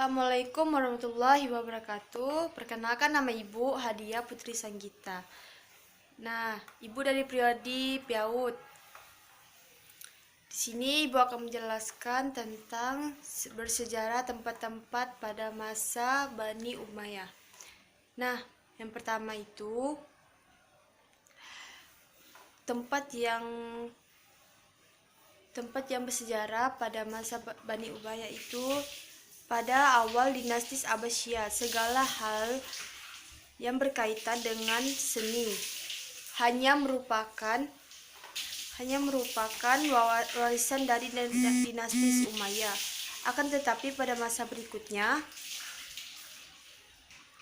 Assalamualaikum warahmatullahi wabarakatuh. Perkenalkan, nama Ibu Hadiah Putri Sanggita. Nah, Ibu dari Priyodi Piaud. Di sini Ibu akan menjelaskan tentang bersejarah tempat-tempat pada masa Bani Umayyah. Nah, yang pertama itu tempat yang bersejarah pada masa Bani Umayyah itu pada awal dinasti Abbasiyah. Segala hal yang berkaitan dengan seni hanya merupakan warisan dari dinasti Umayyah. Akan tetapi pada masa berikutnya,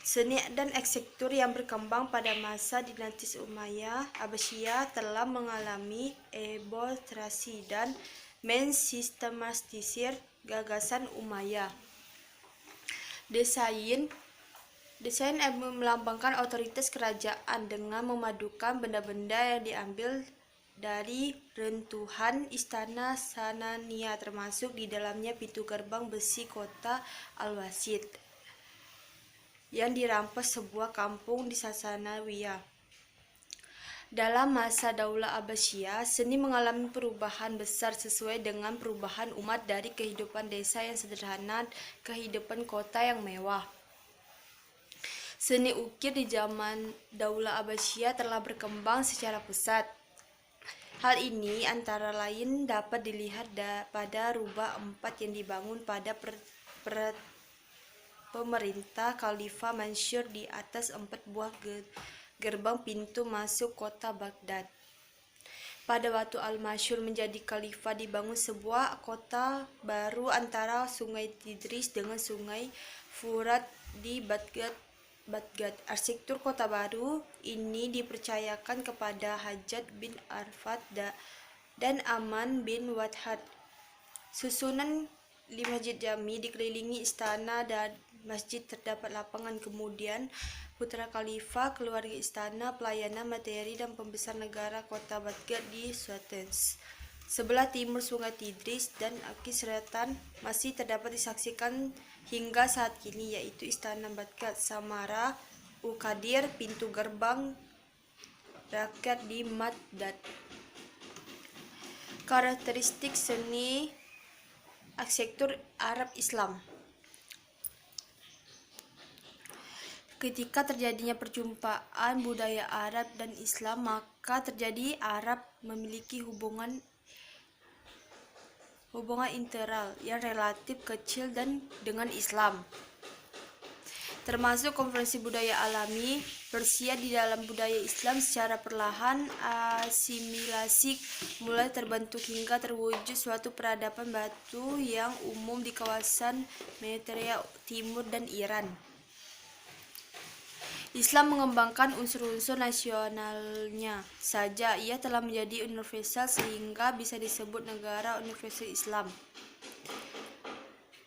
seni dan arsitektur yang berkembang pada masa dinasti Umayyah Abbasiyah telah mengalami evolusi dan mensistematisir gagasan Umayyah. Desain melambangkan otoritas kerajaan dengan memadukan benda-benda yang diambil dari rentuhan istana Sanania, termasuk di dalamnya pintu gerbang besi kota Al-Wasit yang dirampas sebuah kampung di Sasanawiyah. Dalam masa Daulah Abbasiyah, seni mengalami perubahan besar sesuai dengan perubahan umat dari kehidupan desa yang sederhana ke kehidupan kota yang mewah. Seni ukir di zaman Daulah Abbasiyah telah berkembang secara pesat. Hal ini antara lain dapat dilihat pada rubah 4 yang dibangun pada pemerintah Khalifah Mansur di atas 4 buah gerbang pintu masuk kota Baghdad. Pada waktu Al-Mansur menjadi khalifah, dibangun sebuah kota baru antara Sungai Tigris dengan Sungai Furat di Baghdad. Arsitektur kota baru ini dipercayakan kepada Hajjaj bin Arfad dan Aman bin Wadhad. Susunan 5 masjid jami dikelilingi istana dan masjid, terdapat lapangan. Kemudian putra khalifah, keluarga istana, pelayanan materi dan pembesar negara kota Baghdad di Suatens. Sebelah timur Sungai Tigris dan Aki Selatan masih terdapat disaksikan hingga saat kini, yaitu Istana Baghdad, Samara, Ukadir, pintu gerbang rakyat di Baghdad. Karakteristik seni arsitektur Arab Islam. Ketika terjadinya perjumpaan budaya Arab dan Islam, maka terjadi Arab memiliki hubungan internal yang relatif kecil dengan Islam, termasuk konferensi budaya alami. Persia di dalam budaya Islam secara perlahan asimilasi mulai terbentuk hingga terwujud suatu peradaban batu yang umum di kawasan Mediterania Timur dan Iran. Islam mengembangkan unsur-unsur nasionalnya saja. Ia telah menjadi universal sehingga bisa disebut negara universal Islam.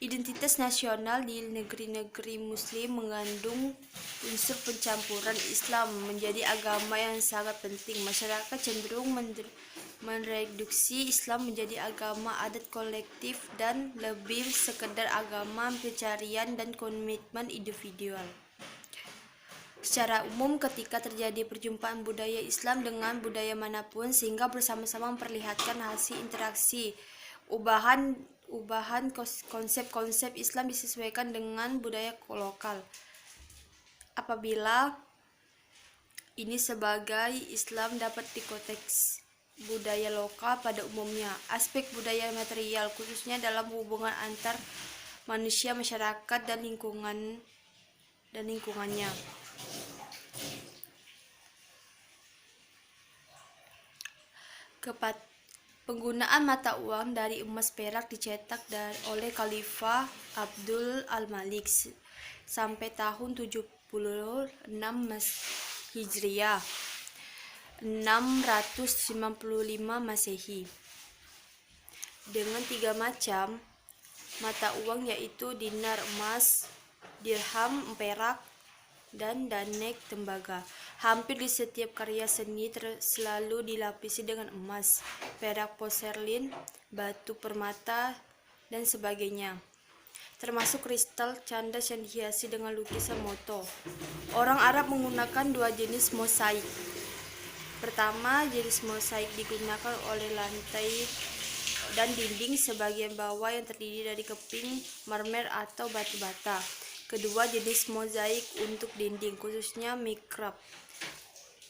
Identitas nasional di negeri-negeri Muslim mengandung unsur pencampuran. Islam menjadi agama yang sangat penting. Masyarakat cenderung mereduksi Islam menjadi agama adat kolektif dan lebih sekedar agama pencarian dan komitmen individual. Secara umum, ketika terjadi perjumpaan budaya Islam dengan budaya manapun sehingga bersama-sama memperlihatkan hasil interaksi, ubahan konsep-konsep Islam disesuaikan dengan budaya lokal. Apabila ini sebagai Islam dapat dikonteks budaya lokal pada umumnya, aspek budaya material khususnya dalam hubungan antar manusia, masyarakat dan lingkungannya. Penggunaan mata uang dari emas perak dicetak oleh Khalifah Abdul Al-Malik sampai tahun 76 Hijriah, 695 Masehi, dengan 3 macam mata uang, yaitu dinar emas, dirham perak, dan danek tembaga. Hampir di setiap karya seni selalu dilapisi dengan emas, perak, porselin, batu permata, dan sebagainya. termasuk kristal candas yang dihiasi dengan lukisan moto. Orang Arab menggunakan dua jenis mosaik. Pertama, jenis mosaik digunakan oleh lantai dan dinding sebagian bawah yang terdiri dari keping, marmer atau batu bata. Kedua, jenis mozaik untuk dinding, khususnya mihrab.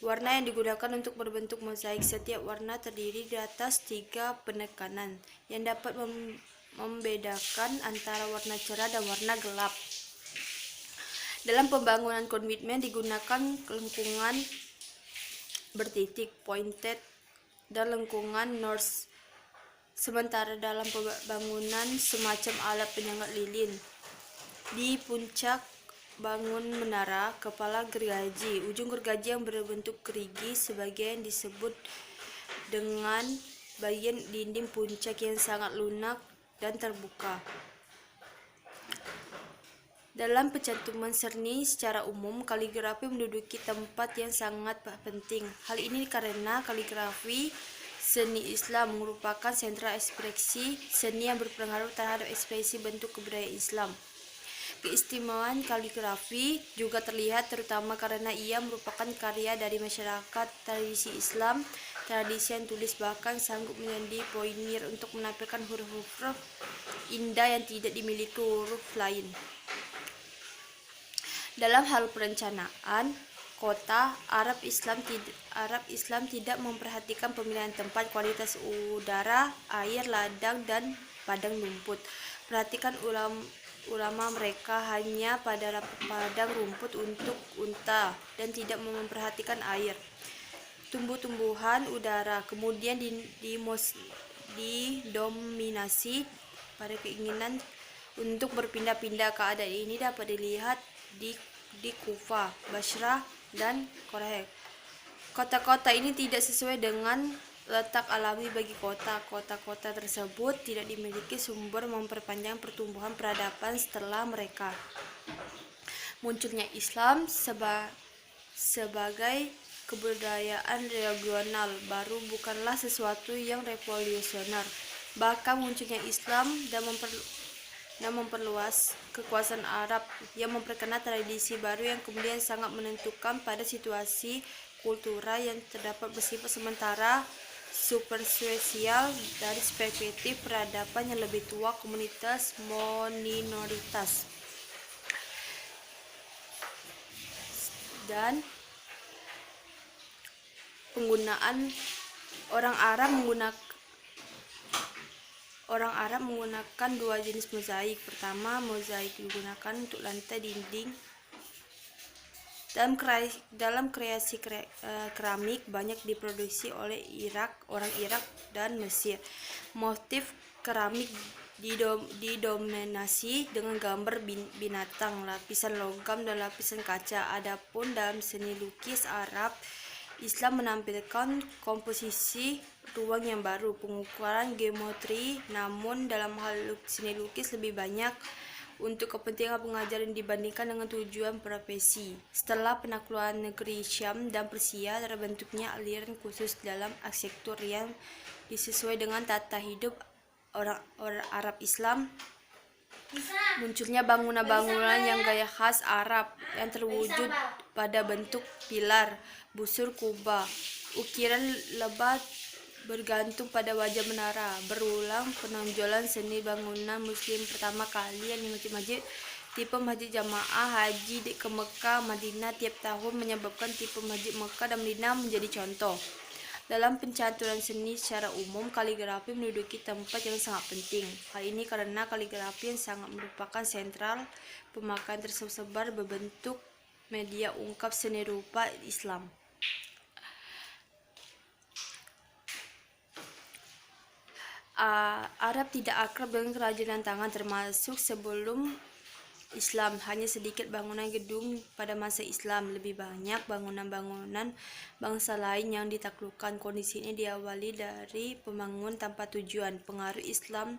Warna yang digunakan untuk berbentuk mozaik, setiap warna terdiri di atas 3 penekanan yang dapat membedakan antara warna cerah dan warna gelap. Dalam pembangunan komitmen digunakan lengkungan bertitik pointed dan lengkungan north. Sementara dalam bangunan semacam alat penyangga lilin di puncak bangun menara kepala gergaji, ujung gergaji yang berbentuk gerigi sebagian disebut dengan bagian dinding puncak yang sangat lunak dan terbuka. Dalam pencantuman seni secara umum, kaligrafi menduduki tempat yang sangat penting. Hal ini karena kaligrafi seni Islam merupakan sentra ekspresi seni yang berpengaruh terhadap ekspresi bentuk kebudayaan Islam. Keistimewaan kaligrafi juga terlihat terutama karena ia merupakan karya dari masyarakat tradisi Islam, tradisi yang tulis bahkan sanggup menjadi pionir untuk menampilkan huruf-huruf indah yang tidak dimiliki huruf lain. Dalam hal perencanaan kota, Arab Islam tidak memperhatikan pemilihan tempat, kualitas udara, air, ladang, dan padang rumput. Perhatikan ulama mereka hanya pada padang rumput untuk unta dan tidak memperhatikan air, tumbuh-tumbuhan, udara. Kemudian didominasi pada keinginan untuk berpindah-pindah. Keadaan ini dapat dilihat di Kufah, Basrah, dan Qoreh. Kota-kota ini tidak sesuai dengan letak alami bagi kota-kota tersebut tidak dimiliki sumber memperpanjang pertumbuhan peradaban setelah mereka. Munculnya Islam sebagai kebudayaan regional baru bukanlah sesuatu yang revolusioner. Bahkan munculnya Islam dan memperluas kekuasaan Arab yang memperkenal tradisi baru yang kemudian sangat menentukan pada situasi kultural yang terdapat bersifat sementara superficial dari perspektif peradaban yang lebih tua komunitas minoritas. Dan penggunaan orang Arab menggunakan dua jenis mozaik. Pertama, mozaik digunakan untuk lantai dinding. Dalam kreasi keramik banyak diproduksi oleh orang Irak dan Mesir. Motif keramik didominasi dengan gambar binatang, lapisan logam, dan lapisan kaca. Adapun dalam seni lukis Arab Islam menampilkan komposisi ruang yang baru, pengukuran geometri, namun dalam hal seni lukis lebih banyak untuk kepentingan pengajaran dibandingkan dengan tujuan profesi. Setelah penaklukan negeri Syam dan Persia, terbentuknya aliran khusus dalam arsitektur yang disesuaikan dengan tata hidup orang Arab Islam. Munculnya bangunan-bangunan yang gaya khas Arab yang terwujud pada bentuk pilar, busur kubah, ukiran lebat bergantung pada wajah menara. Berulang penonjolan seni bangunan Muslim pertama kali yang di masjid tipe masjid jamaah haji ke Mekah, Madinah tiap tahun menyebabkan tipe masjid Mekah dan Madinah menjadi contoh. Dalam pencaturan seni secara umum, kaligrafi menduduki tempat yang sangat penting. Hal ini karena kaligrafi yang sangat merupakan sentral pemakaian tersebar berbentuk media ungkap seni rupa Islam. Arab tidak akrab dengan kerajinan tangan termasuk sebelum Islam. Hanya sedikit bangunan gedung pada masa Islam, lebih banyak bangunan-bangunan bangsa lain yang ditaklukkan. Kondisi ini diawali dari pembangunan tanpa tujuan, pengaruh Islam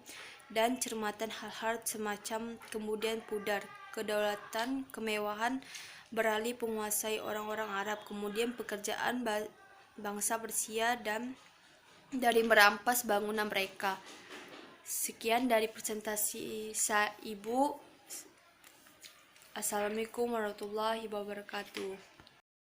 dan cermatan hal-hal semacam kemudian pudar, kedaulatan, kemewahan beralih menguasai orang-orang Arab, kemudian pekerjaan bangsa Persia dan dari merampas bangunan mereka. Sekian dari presentasi Ibu. Assalamualaikum warahmatullahi wabarakatuh.